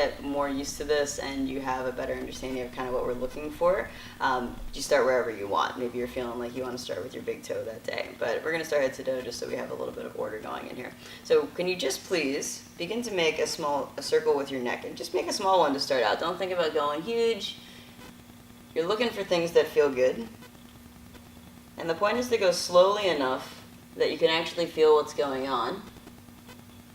get more used to this and you have a better understanding of kind of what we're looking for, you start wherever you want. Maybe you're feeling like you want to start with your big toe that day, but we're going to start head to toe just so we have a little bit of order going in here. So can you just please begin to make a circle with your neck, and just make a small one to start out. Don't think about going huge. You're looking for things that feel good, and the point is to go slowly enough that you can actually feel what's going on.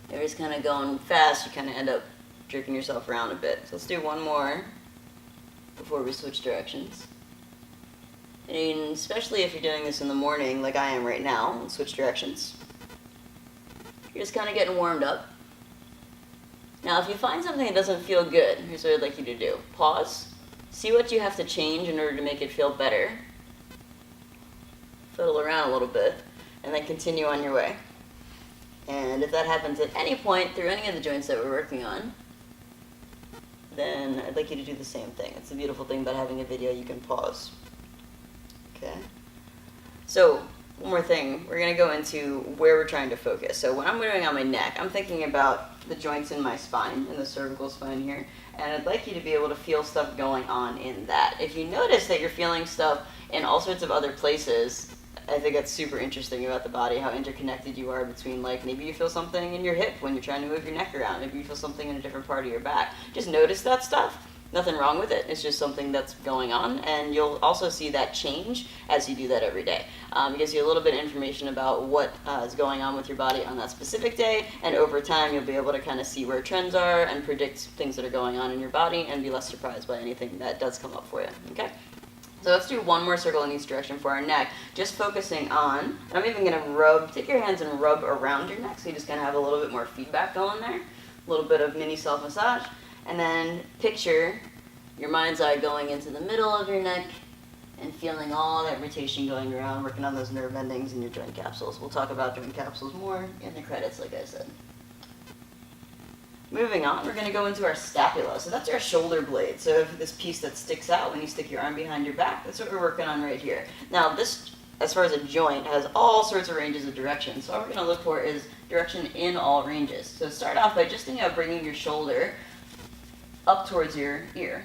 If you're just kind of going fast, you kind of end up jerking yourself around a bit. So let's do one more before we switch directions. And especially if you're doing this in the morning like I am right now, let's switch directions. You're just kind of getting warmed up. Now if you find something that doesn't feel good, here's what I'd like you to do. Pause, see what you have to change in order to make it feel better. Fiddle around a little bit, and then continue on your way. And if that happens at any point through any of the joints that we're working on, then I'd like you to do the same thing. It's the beautiful thing about having a video, you can pause. Okay? So, one more thing. We're going to go into where we're trying to focus. So when I'm doing on my neck, I'm thinking about the joints in my spine, in the cervical spine here, and I'd like you to be able to feel stuff going on in that. If you notice that you're feeling stuff in all sorts of other places, I think that's super interesting about the body, how interconnected you are between, like, maybe you feel something in your hip when you're trying to move your neck around. Maybe you feel something in a different part of your back. Just notice that stuff. Nothing wrong with it. It's just something that's going on, and you'll also see that change as you do that every day. It gives you a little bit of information about what is going on with your body on that specific day, and over time you'll be able to kind of see where trends are and predict things that are going on in your body and be less surprised by anything that does come up for you. Okay? So let's do one more circle in each direction for our neck, just focusing on, and I'm even going to take your hands and rub around your neck so you just kind of have a little bit more feedback going there, a little bit of mini self-massage, and then picture your mind's eye going into the middle of your neck and feeling all that rotation going around, working on those nerve endings in your joint capsules. We'll talk about joint capsules more in the credits, like I said. Moving on, we're going to go into our scapula. So that's our shoulder blade. So this piece that sticks out when you stick your arm behind your back, that's what we're working on right here. Now this, as far as a joint, has all sorts of ranges of direction. So what we're going to look for is direction in all ranges. So start off by just thinking of bringing your shoulder up towards your ear.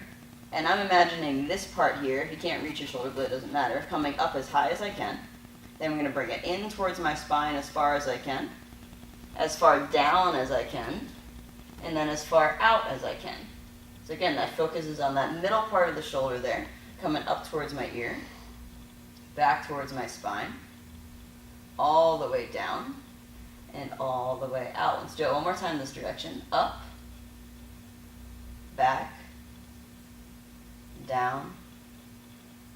And I'm imagining this part here, if you can't reach your shoulder blade, it doesn't matter, coming up as high as I can. Then I'm going to bring it in towards my spine as far as I can, as far down as I can, and then as far out as I can. So again, that focuses on that middle part of the shoulder there, coming up towards my ear, back towards my spine, all the way down, and all the way out. Let's do it one more time this direction. Up, back, down,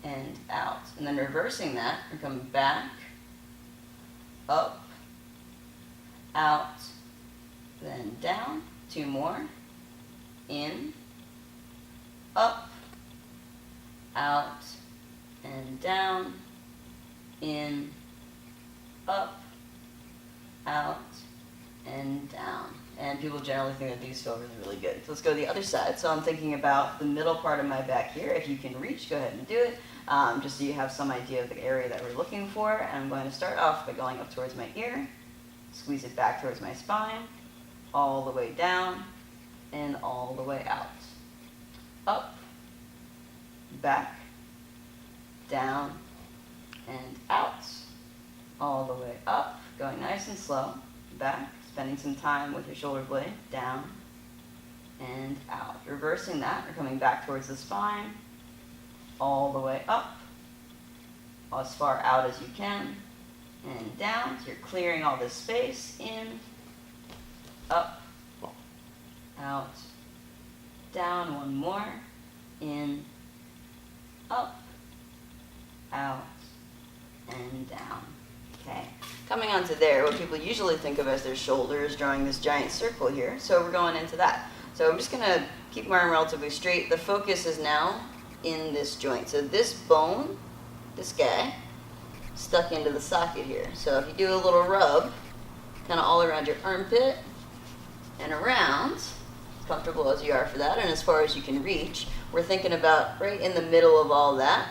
and out. And then reversing that, we're coming back, up, out, then down. Two more. In, up, out, and down. In, up, out, and down. And people generally think that these feel really, really good. So let's go to the other side. So I'm thinking about the middle part of my back here. If you can reach, go ahead and do it. Just so you have some idea of the area that we're looking for. And I'm going to start off by going up towards my ear, squeeze it back towards my spine, all the way down, and all the way out. Up, back, down, and out. All the way up, going nice and slow, back, spending some time with your shoulder blade, down, and out. Reversing that, we're coming back towards the spine, all the way up, as far out as you can, and down. So you're clearing all this space, in, up, out, down. One more, in, up, out, and down. Okay, coming onto there, what people usually think of as their shoulders, drawing this giant circle here. So we're going into that. So I'm just going to keep my arm relatively straight. The focus is now in this joint. So this bone, this guy, stuck into the socket here. So if you do a little rub, kind of all around your armpit and around, comfortable as you are for that, and as far as you can reach, we're thinking about right in the middle of all that,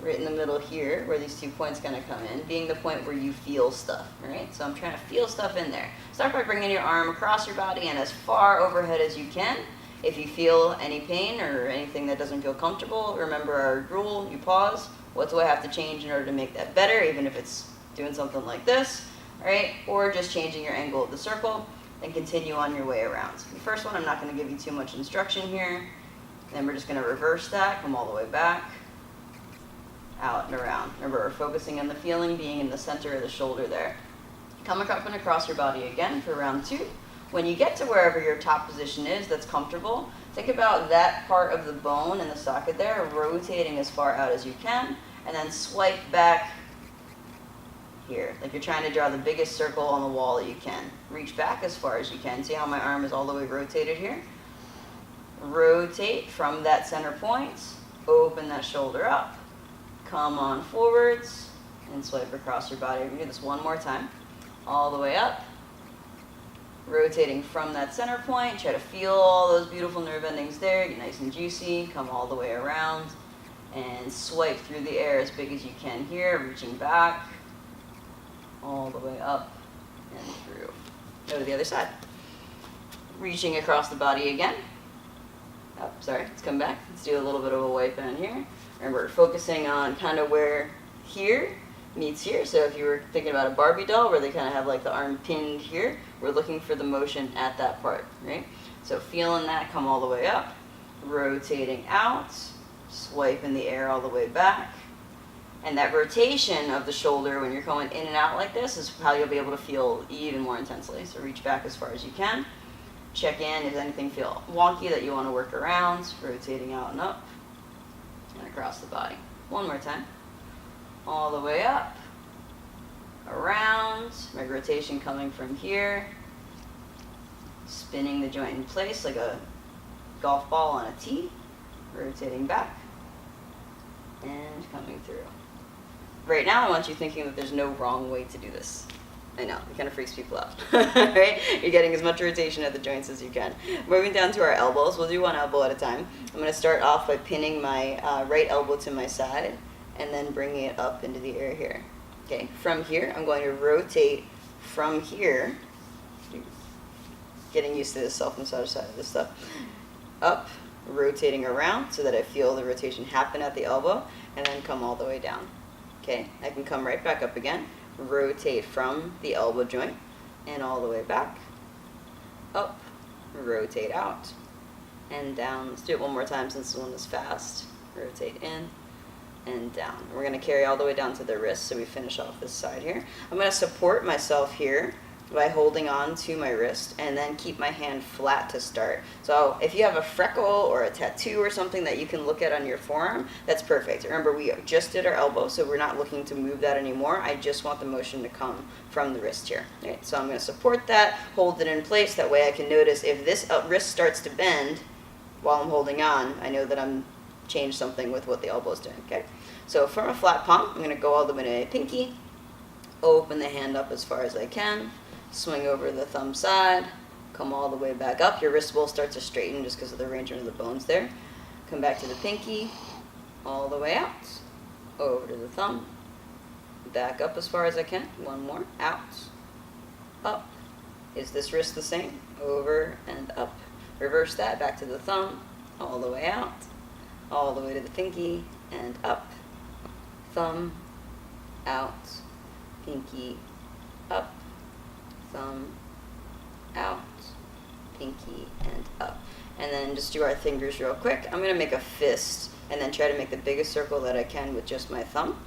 right in the middle here, where these 2 points kind of come in, being the point where you feel stuff, right? So I'm trying to feel stuff in there. Start by bringing your arm across your body and as far overhead as you can, If you feel any pain or anything that doesn't feel comfortable, remember our rule, you pause. What do I have to change in order to make that better, even if it's doing something like this, right? Or just changing your angle of the circle, and continue on your way around. The first one, I'm not going to give you too much instruction here. Then we're just going to reverse that, come all the way back, out and around. Remember, we're focusing on the feeling being in the center of the shoulder there. Come up and across your body again for round 2. When you get to wherever your top position is that's comfortable, think about that part of the bone in the socket there, rotating as far out as you can, and then swipe back here, like you're trying to draw the biggest circle on the wall that you can. Reach back as far as you can. See how my arm is all the way rotated here? Rotate from that center point, open that shoulder up, come on forwards, and swipe across your body. We're going to do this one more time. All the way up, rotating from that center point. Try to feel all those beautiful nerve endings there. Get nice and juicy. Come all the way around and swipe through the air as big as you can here, reaching back all the way up and through. Go to the other side. Reaching across the body again. Oh, sorry, let's come back. Let's do a little bit of a wipe in here. Remember, focusing on kind of where here meets here. So if you were thinking about a Barbie doll where they kind of have like the arm pinned here, we're looking for the motion at that part, right? So feeling that, come all the way up, rotating out, swipe in the air all the way back. And that rotation of the shoulder when you're going in and out like this is how you'll be able to feel even more intensely. So reach back as far as you can. Check in if anything feel wonky that you want to work around, rotating out and up and across the body. One more time. All the way up, around, my rotation coming from here, spinning the joint in place like a golf ball on a tee, rotating back, and coming through. Right now I want you thinking that there's no wrong way to do this. I know, it kind of freaks people out, right? You're getting as much rotation at the joints as you can. Moving down to our elbows, we'll do one elbow at a time. I'm going to start off by pinning my right elbow to my side, and then bringing it up into the air here. Okay, from here, I'm going to rotate from here, getting used to the self-massage side of this stuff, up, rotating around so that I feel the rotation happen at the elbow, and then come all the way down. Okay, I can come right back up again, rotate from the elbow joint, and all the way back, up, rotate out, and down. Let's do it one more time since this one is fast. Rotate in, and down. We're going to carry all the way down to the wrist, so we finish off this side here. I'm going to support myself here by holding on to my wrist and then keep my hand flat to start. So if you have a freckle or a tattoo or something that you can look at on your forearm, that's perfect. Remember, we just did our elbow, so we're not looking to move that anymore. I just want the motion to come from the wrist here. Right? So I'm going to support that, hold it in place. That way I can notice if this wrist starts to bend while I'm holding on, I know that I'm changed something with what the elbow is doing. Okay? So from a flat palm, I'm going to go all the way to my pinky, open the hand up as far as I can, swing over the thumb side, come all the way back up. Your wrist will start to straighten just because of the arrangement of the bones there. Come back to the pinky, all the way out, over to the thumb, back up as far as I can. One more, out, up. Is this wrist the same? Over and up. Reverse that, back to the thumb, all the way out, all the way to the pinky, and up. Thumb, out, pinky, up, thumb, out, pinky, and up. And then just do our fingers real quick. I'm going to make a fist and then try to make the biggest circle that I can with just my thumb.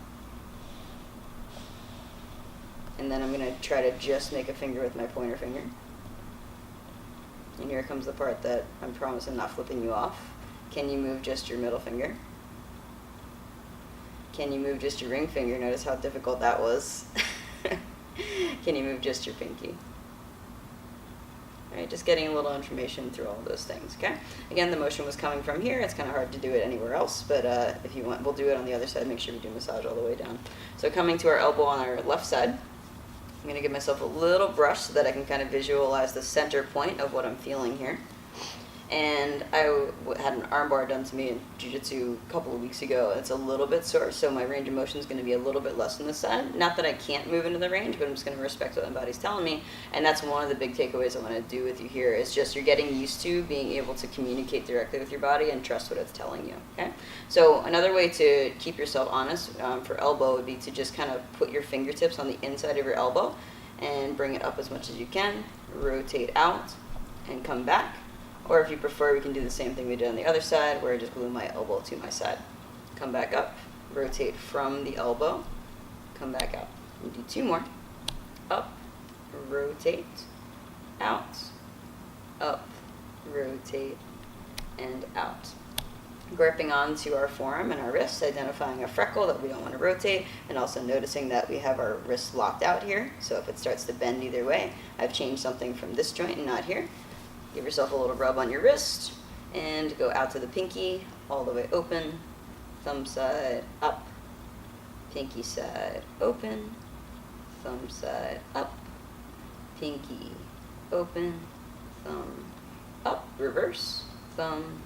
And then I'm going to try to just make a finger with my pointer finger. And here comes the part that I'm promising not flipping you off. Can you move just your middle finger? Can you move just your ring finger? Notice how difficult that was. Can you move just your pinky? All right, just getting a little information through all of those things, okay? Again, the motion was coming from here. It's kind of hard to do it anywhere else, but if you want, we'll do it on the other side. Make sure we do massage all the way down. So coming to our elbow on our left side, I'm going to give myself a little brush so that I can kind of visualize the center point of what I'm feeling here. And I had an arm bar done to me in jiu-jitsu a couple of weeks ago. It's a little bit sore, so my range of motion is going to be a little bit less on this side. Not that I can't move into the range, but I'm just going to respect what my body's telling me. And that's one of the big takeaways I want to do with you here is just you're getting used to being able to communicate directly with your body and trust what it's telling you, okay? So another way to keep yourself honest for elbow would be to just kind of put your fingertips on the inside of your elbow and bring it up as much as you can, rotate out, and come back. Or if you prefer, we can do the same thing we did on the other side, where I just glue my elbow to my side. Come back up, rotate from the elbow, come back out. And do 2 more. Up, rotate, out, up, rotate, and out. Gripping onto our forearm and our wrist, identifying a freckle that we don't want to rotate, and also noticing that we have our wrist locked out here. So if it starts to bend either way, I've changed something from this joint and not here. Give yourself a little rub on your wrist and go out to the pinky, all the way open, thumb side up, pinky side open, thumb side up, pinky open, thumb up, reverse, thumb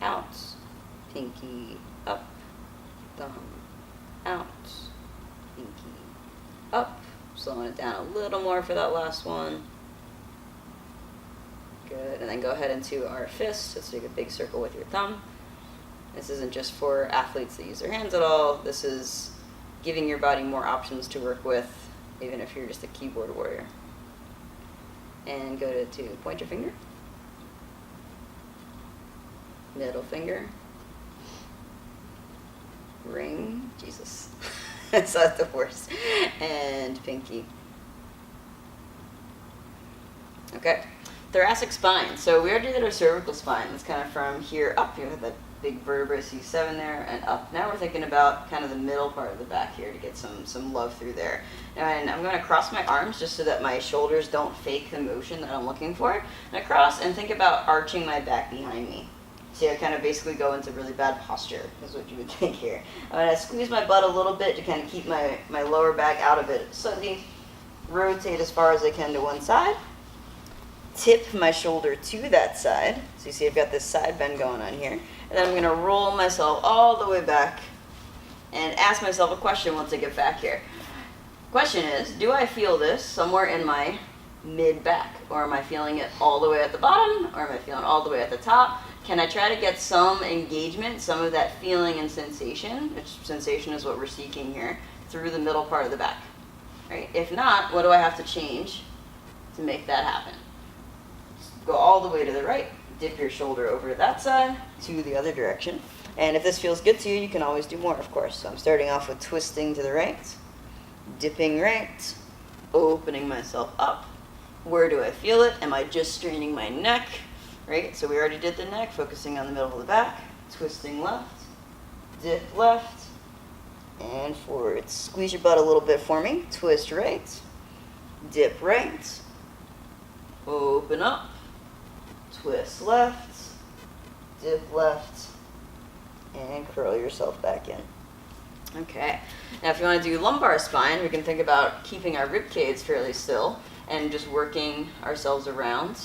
out, pinky up, thumb out, pinky up. Slowing it down a little more for that last one. Good, and then go ahead into our fist. Let's make a big circle with your thumb. This isn't just for athletes that use their hands at all. This is giving your body more options to work with, even if you're just a keyboard warrior. And go to pointer finger, middle finger, ring, Jesus, that's not the worst, and pinky. Okay. Thoracic spine. So we already did our cervical spine. It's kind of from here up. You have that big vertebra C7 there and up. Now we're thinking about kind of the middle part of the back here to get some love through there. And I'm going to cross my arms just so that my shoulders don't fake the motion that I'm looking for. And I cross and think about arching my back behind me. So I kind of basically go into really bad posture is what you would think here. I'm going to squeeze my butt a little bit to kind of keep my lower back out of it. Slightly rotate as far as I can to one side. Tip my shoulder to that side. So you see I've got this side bend going on here. And then I'm going to roll myself all the way back and ask myself a question once I get back here. Question is, do I feel this somewhere in my mid-back? Or am I feeling it all the way at the bottom? Or am I feeling all the way at the top? Can I try to get some engagement, some of that feeling and sensation, which sensation is what we're seeking here, through the middle part of the back? Right? If not, what do I have to change to make that happen? Go all the way to the right, dip your shoulder over to that side, to the other direction. And if this feels good to you, you can always do more, of course. So I'm starting off with twisting to the right, dipping right, opening myself up. Where do I feel it? Am I just straining my neck? Right, so we already did the neck, focusing on the middle of the back, twisting left, dip left, and forward. Squeeze your butt a little bit for me, twist right, dip right, open up, twist left, dip left, and curl yourself back in. Okay, now if you want to do lumbar spine, we can think about keeping our rib cage fairly still and just working ourselves around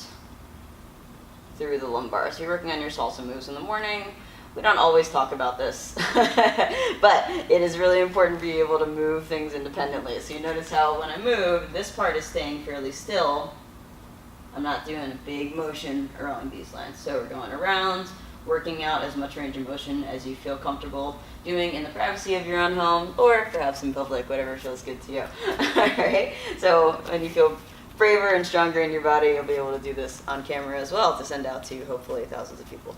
through the lumbar. So you're working on your salsa moves in the morning. We don't always talk about this, but it is really important to be able to move things independently. So you notice how when I move, this part is staying fairly still. I'm not doing a big motion along these lines. So we're going around, working out as much range of motion as you feel comfortable doing in the privacy of your own home, or perhaps in public, whatever feels good to you. All right? So when you feel braver and stronger in your body, you'll be able to do this on camera as well to send out to hopefully thousands of people.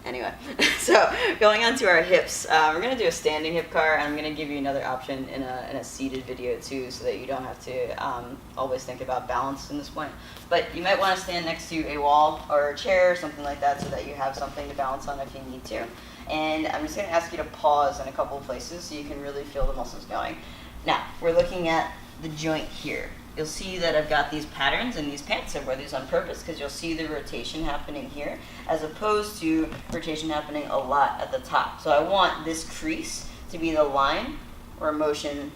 Anyway, so going on to our hips, we're going to do a standing hip car, and I'm going to give you another option in a seated video too, so that you don't have to always think about balance in this point. But you might want to stand next to a wall or a chair or something like that so that you have something to balance on if you need to. And I'm just going to ask you to pause in a couple of places so you can really feel the muscles going. Now, we're looking at the joint here. You'll see that I've got these patterns in these pants. I wear these on purpose because you'll see the rotation happening here as opposed to rotation happening a lot at the top. So I want this crease to be the line where motion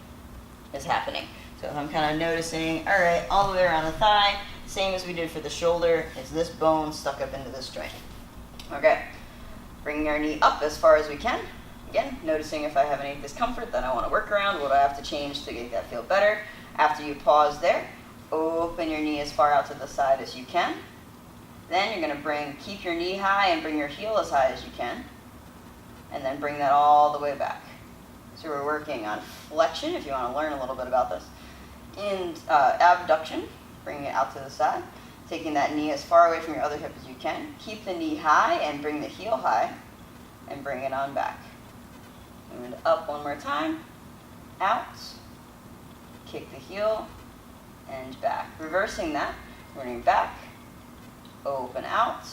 is happening. So if I'm kind of noticing, all right, all the way around the thigh, same as we did for the shoulder, is this bone stuck up into this joint. Okay, bringing our knee up as far as we can. Again, noticing if I have any discomfort that I want to work around, what do I have to change to make that feel better. After you pause there, open your knee as far out to the side as you can. Then you're going to keep your knee high and bring your heel as high as you can. And then bring that all the way back. So we're working on flexion, if you want to learn a little bit about this. And abduction, bringing it out to the side. Taking that knee as far away from your other hip as you can. Keep the knee high and bring the heel high. And bring it on back. And up one more time. Out. Kick the heel. And back. Reversing that. Running back. Open out.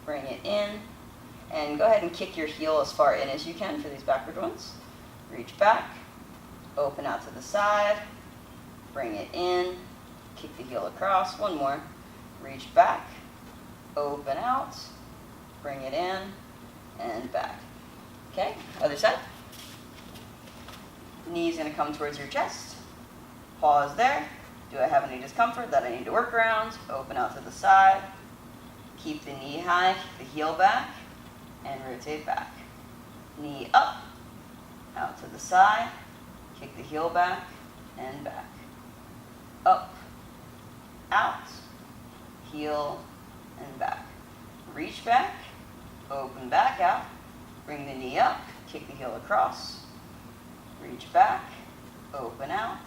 Bring it in. And go ahead and kick your heel as far in as you can for these backward ones. Reach back. Open out to the side. Bring it in. Kick the heel across. One more. Reach back. Open out. Bring it in. And back. Okay, other side. Knee's going to come towards your chest. Pause there. Do I have any discomfort that I need to work around? Open out to the side. Keep the knee high, keep the heel back, and rotate back. Knee up, out to the side, kick the heel back, and back. Up, out, heel, and back. Reach back, open back out, bring the knee up, kick the heel across, reach back, open out,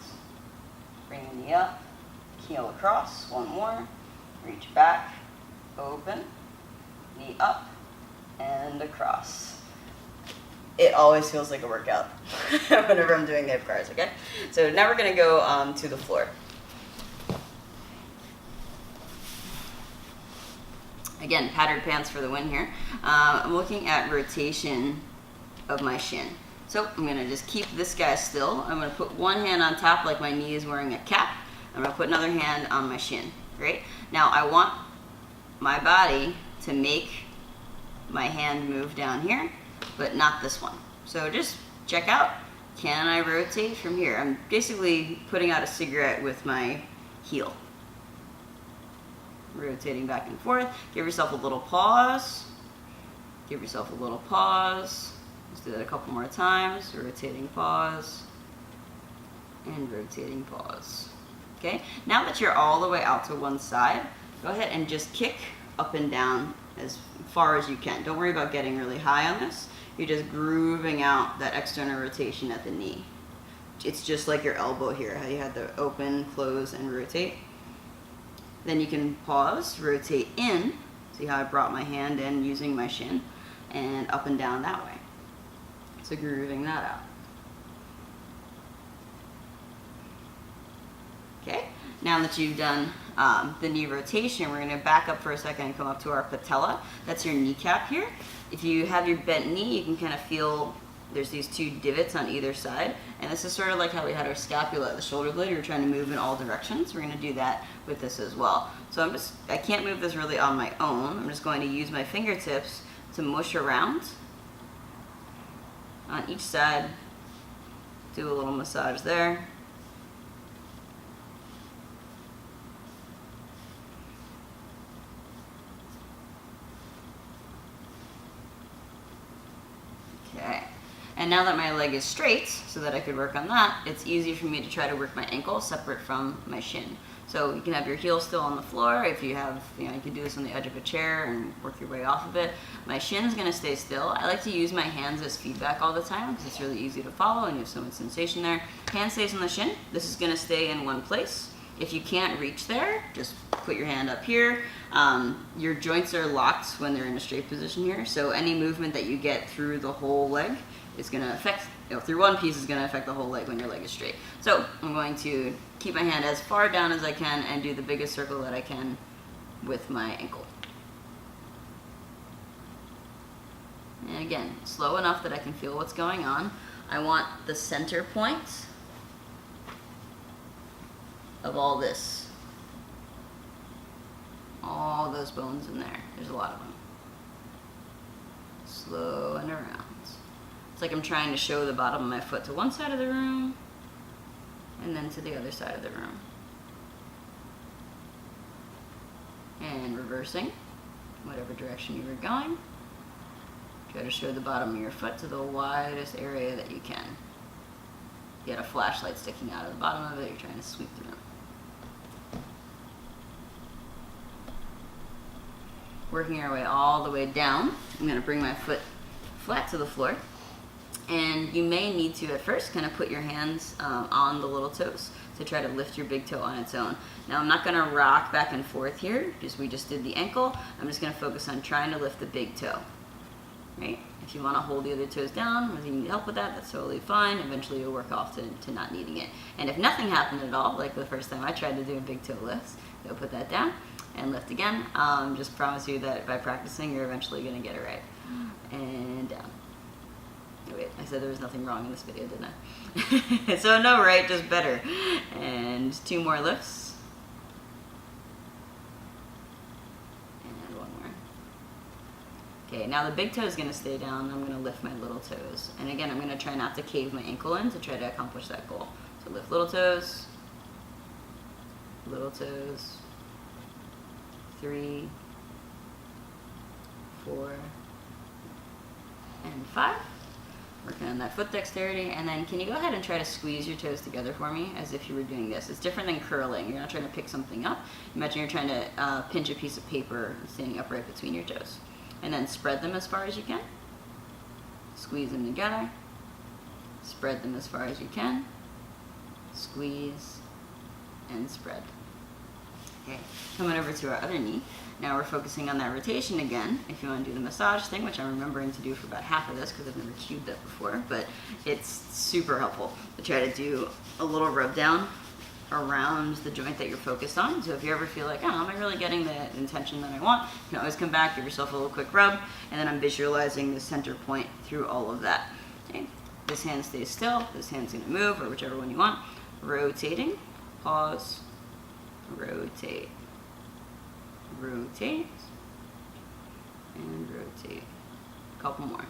bring the knee up, heel across, one more, reach back, open, knee up, and across. It always feels like a workout whenever I'm doing hip cars, okay? So now we're gonna go to the floor. Again, padded pants for the win here. I'm looking at rotation of my shin. So I'm gonna just keep this guy still. I'm gonna put one hand on top like my knee is wearing a cap. I'm gonna put another hand on my shin, great? Now I want my body to make my hand move down here, but not this one. So just check out, can I rotate from here? I'm basically putting out a cigarette with my heel. Rotating back and forth. Give yourself a little pause. Give yourself a little pause. Let's do that a couple more times. Rotating pause. And rotating pause. Okay, now that you're all the way out to one side, go ahead and just kick up and down as far as you can. Don't worry about getting really high on this. You're just grooving out that external rotation at the knee. It's just like your elbow here, how you had the open, close, and rotate. Then you can pause, rotate in. See how I brought my hand in using my shin, and up and down that way. So grooving that out. Okay, now that you've done the knee rotation, we're going to back up for a second and come up to our patella. That's your kneecap here. If you have your bent knee, you can kind of feel there's these two divots on either side. And this is sort of like how we had our scapula at the shoulder blade. We're trying to move in all directions. We're going to do that with this as well. So I can't move this really on my own. I'm just going to use my fingertips to mush around on each side. Do a little massage there. Okay, and now that my leg is straight, so that I could work on that, it's easy for me to try to work my ankle separate from my shin. So you can have your heel still on the floor. If you have, you can do this on the edge of a chair and work your way off of it. My shin's gonna stay still. I like to use my hands as feedback all the time because it's really easy to follow and you have so much sensation there. Hand stays on the shin. This is gonna stay in one place. If you can't reach there, just put your hand up here. Your joints are locked when they're in a straight position here, so any movement that you get through the whole leg is going to affect, through one piece is going to affect the whole leg when your leg is straight. So I'm going to keep my hand as far down as I can and do the biggest circle that I can with my ankle. And again, slow enough that I can feel what's going on. I want the center point of all this. All those bones in there. There's a lot of them. Slow and around. It's like I'm trying to show the bottom of my foot to one side of the room and then to the other side of the room. And reversing. whatever direction you were going. Try to show the bottom of your foot to the widest area that you can. If you had a flashlight sticking out of the bottom of it, you're trying to sweep through. Working our way all the way down. I'm going to bring my foot flat to the floor. And you may need to, at first, kind of put your hands on the little toes to try to lift your big toe on its own. Now, I'm not going to rock back and forth here, because we just did the ankle. I'm just going to focus on trying to lift the big toe. Right? If you want to hold the other toes down, or if you need help with that, that's totally fine. Eventually, you'll work off to not needing it. And if nothing happened at all, like the first time I tried to do a big toe lift, go put that down and lift again. Just promise you that by practicing, you're eventually going to get it right. And down. Wait, I said there was nothing wrong in this video, didn't I? So no right, just better. And 2 more lifts. And 1 more. Okay, now the big toe is going to stay down. I'm going to lift my little toes. And again, I'm going to try not to cave my ankle in to try to accomplish that goal. So lift little toes. 3, 4, and 5. Working on that foot dexterity, and then can you go ahead and try to squeeze your toes together for me as if you were doing this. It's different than curling. You're not trying to pick something up. Imagine you're trying to pinch a piece of paper standing upright between your toes. And then spread them as far as you can. Squeeze them together. Spread them as far as you can. Squeeze and spread. Okay, coming over to our other knee. Now we're focusing on that rotation again. If you want to do the massage thing, which I'm remembering to do for about half of this because I've never cued that before, but it's super helpful to try to do a little rub down around the joint that you're focused on. So if you ever feel like, oh, am I really getting the intention that I want? You can always come back, give yourself a little quick rub, and then I'm visualizing the center point through all of that. Okay. This hand stays still, this hand's gonna move, or whichever one you want. Rotating, pause, rotate. Rotate, and rotate. A couple more.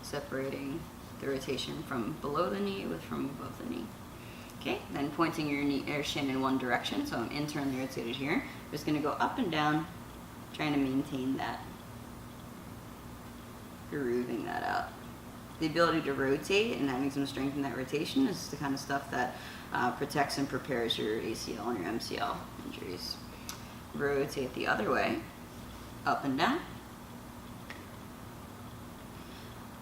Separating the rotation from below the knee with from above the knee. Okay, then pointing your knee or shin in one direction, so I'm internally rotated here. I'm just going to go up and down, trying to maintain that, grooving that out. The ability to rotate and having some strength in that rotation is the kind of stuff that protects and prepares your ACL and your MCL injuries. Rotate the other way, up and down.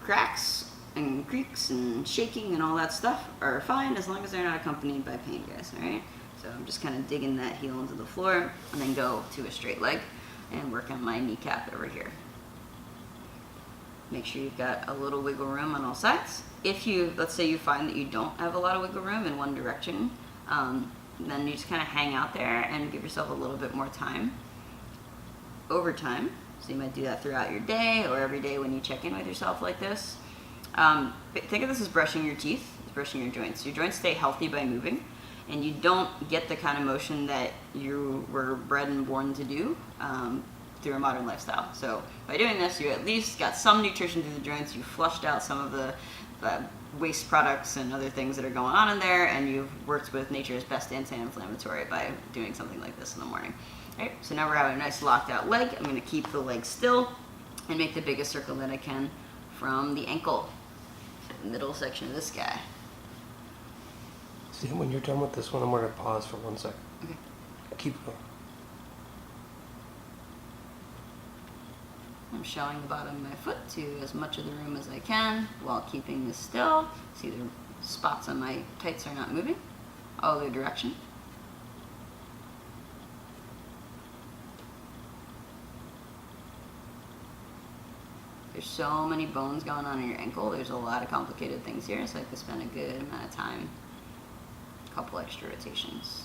Cracks and creaks and shaking and all that stuff are fine as long as they're not accompanied by pain, guys, alright? So I'm just kind of digging that heel into the floor and then go to a straight leg and work on my kneecap over here. Make sure you've got a little wiggle room on all sides. If you, let's say you find that you don't have a lot of wiggle room in one direction, then you just kind of hang out there and give yourself a little bit more time over time. So you might do that throughout your day or every day when you check in with yourself like this. Think of this as brushing your teeth, brushing your joints. Your joints stay healthy by moving, and you don't get the kind of motion that you were bred and born to do through a modern lifestyle. So by doing this, you at least got some nutrition through the joints, you flushed out some of the waste products and other things that are going on in there, and you've worked with nature's best anti-inflammatory by doing something like this in the morning. All right, so now we're having a nice locked out leg. I'm going to keep the leg still and make the biggest circle that I can from the ankle to the middle section of this guy. See, when you're done with this one, I'm going to pause for 1 second. Okay. Keep going. I'm showing the bottom of my foot to as much of the room as I can while keeping this still. See, the spots on my tights are not moving all the direction. There's so many bones going on in your ankle. There's a lot of complicated things here, so I have to spend a good amount of time, a couple extra rotations.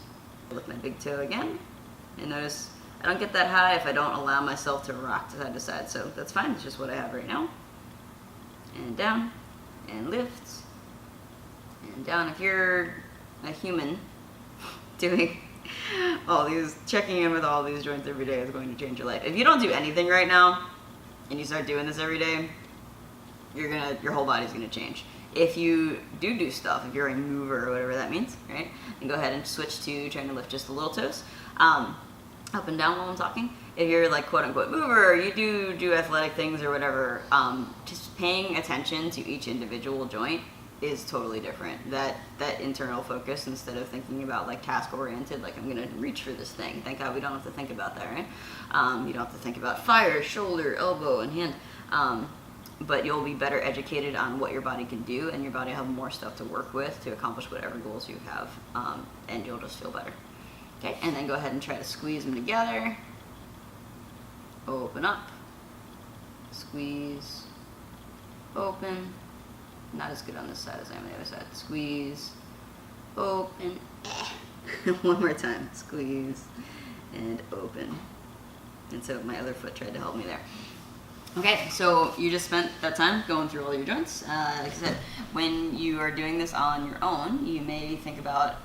Look at my big toe again, and notice I don't get that high if I don't allow myself to rock side to side, so that's fine. It's just what I have right now. And down, and lift, and down. If you're a human doing all these, checking in with all these joints every day is going to change your life. If you don't do anything right now, and you start doing this every day, your whole body's gonna change. if you do stuff, if you're a mover or whatever that means, right? And go ahead and switch to trying to lift just the little toes, up and down while I'm talking. If you're like quote unquote mover, or you do athletic things or whatever, just paying attention to each individual joint is totally different. That internal focus, instead of thinking about like task oriented, like I'm gonna reach for this thing. Thank God we don't have to think about that, right? You don't have to think about fire, shoulder, elbow, and hand. But you'll be better educated on what your body can do, and your body will have more stuff to work with to accomplish whatever goals you have, and you'll just feel better. Okay, and then go ahead and try to squeeze them together. Open up, squeeze, open. Not as good on this side as I am on the other side. Squeeze, open. One more time, squeeze, and open. And so my other foot tried to help me there. Okay, so you just spent that time going through all your joints. Like I said, when you are doing this on your own, you may think about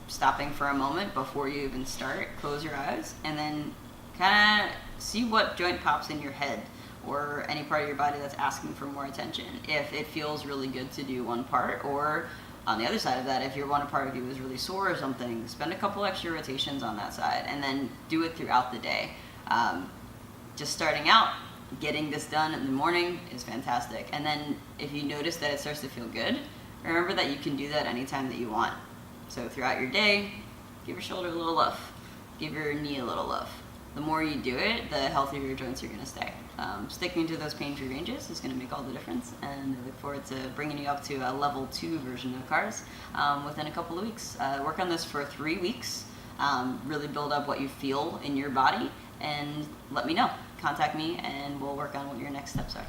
stopping for a moment before you even start. Close your eyes, and then kind of see what joint pops in your head or any part of your body that's asking for more attention. If it feels really good to do one part, or on the other side of that, if your one part of you is really sore or something, spend a couple extra rotations on that side, and then do it throughout the day. Just starting out, getting this done in the morning is fantastic. And then if you notice that it starts to feel good, remember that you can do that anytime that you want. So throughout your day, give your shoulder a little love, give your knee a little love. The more you do it, the healthier your joints are going to stay. Sticking to those pain-free ranges is going to make all the difference, and I look forward to bringing you up to a level 2 version of CARS within a couple of weeks. Work on this for 3 weeks, really build up what you feel in your body, and let me know. Contact me, and we'll work on what your next steps are.